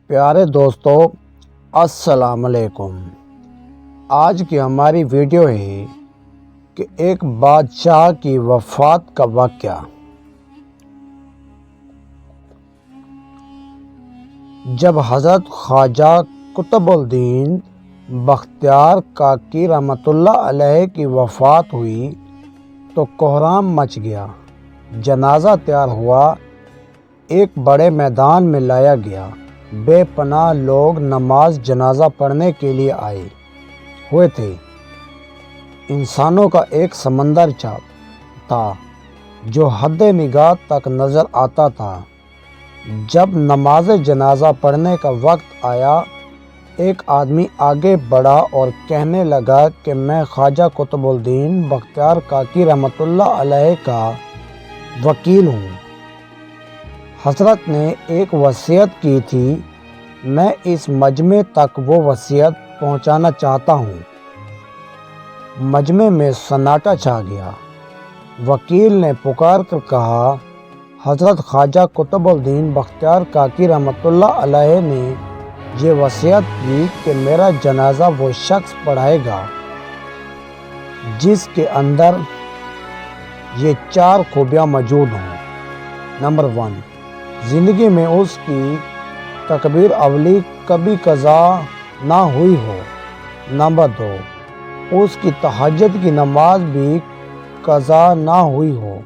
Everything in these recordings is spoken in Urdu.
پیارے دوستو، السلام علیکم۔ آج کی ہماری ویڈیو ہے کہ ایک بادشاہ کی وفات کا واقعہ۔ جب حضرت خواجہ قطب الدین بختیار کاکی رحمۃ اللہ علیہ کی وفات ہوئی تو کوہرام مچ گیا۔ جنازہ تیار ہوا، ایک بڑے میدان میں لایا گیا۔ بے پناہ لوگ نماز جنازہ پڑھنے کے لیے آئے ہوئے تھے۔ انسانوں کا ایک سمندر تھا جو حد نگاہ تک نظر آتا تھا۔ جب نماز جنازہ پڑھنے کا وقت آیا، ایک آدمی آگے بڑھا اور کہنے لگا کہ میں خواجہ قطب الدین بختیار کاکی رحمۃ اللہ علیہ کا وکیل ہوں۔ حضرت نے ایک وصیت کی تھی، میں اس مجمع تک وہ وصیت پہنچانا چاہتا ہوں۔ مجمع میں سناٹا چھا گیا۔ وکیل نے پکار کر کہا، حضرت خواجہ قطب الدین بختیار کاکی رحمۃ اللہ علیہ نے یہ وصیت کی کہ میرا جنازہ وہ شخص پڑھائے گا جس کے اندر یہ 4 خوبیاں موجود ہوں۔ نمبر 1، زندگی میں اس کی تکبیر اولی کبھی قضا نہ ہوئی ہو۔ نمبر 2، اس کی تہجد کی نماز بھی قضا نہ ہوئی ہو۔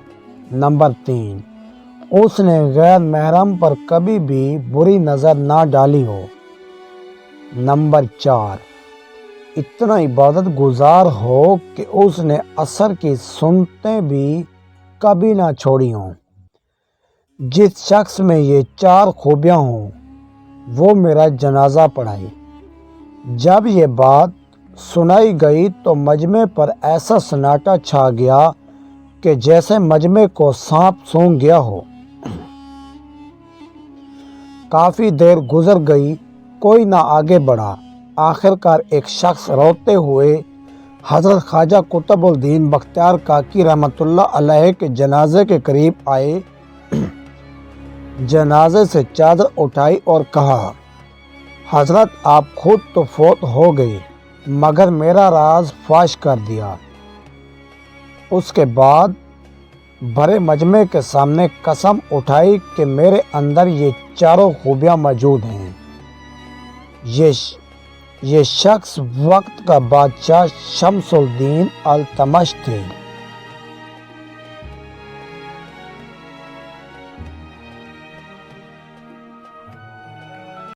نمبر 3، اس نے غیر محرم پر کبھی بھی بری نظر نہ ڈالی ہو۔ نمبر 4، اتنا عبادت گزار ہو کہ اس نے عصر کی سنتیں بھی کبھی نہ چھوڑی ہوں۔ جس شخص میں یہ 4 خوبیاں ہوں وہ میرا جنازہ پڑھائے۔ جب یہ بات سنائی گئی تو مجمع پر ایسا سناٹا چھا گیا کہ جیسے مجمع کو سانپ سونگھ گیا ہو۔ کافی دیر گزر گئی، کوئی نہ آگے بڑھا۔ آخر کار ایک شخص روتے ہوئے حضرت خواجہ قطب الدین بختیار کاکی رحمۃ اللہ علیہ کے جنازے کے قریب آئے، جنازے سے چادر اٹھائی اور کہا، حضرت آپ خود تو فوت ہو گئے مگر میرا راز فاش کر دیا۔ اس کے بعد بھرے مجمع کے سامنے قسم اٹھائی کہ میرے اندر یہ 4 خوبیاں موجود ہیں۔ یہ شخص وقت کا بادشاہ شمس الدین التمش تھے۔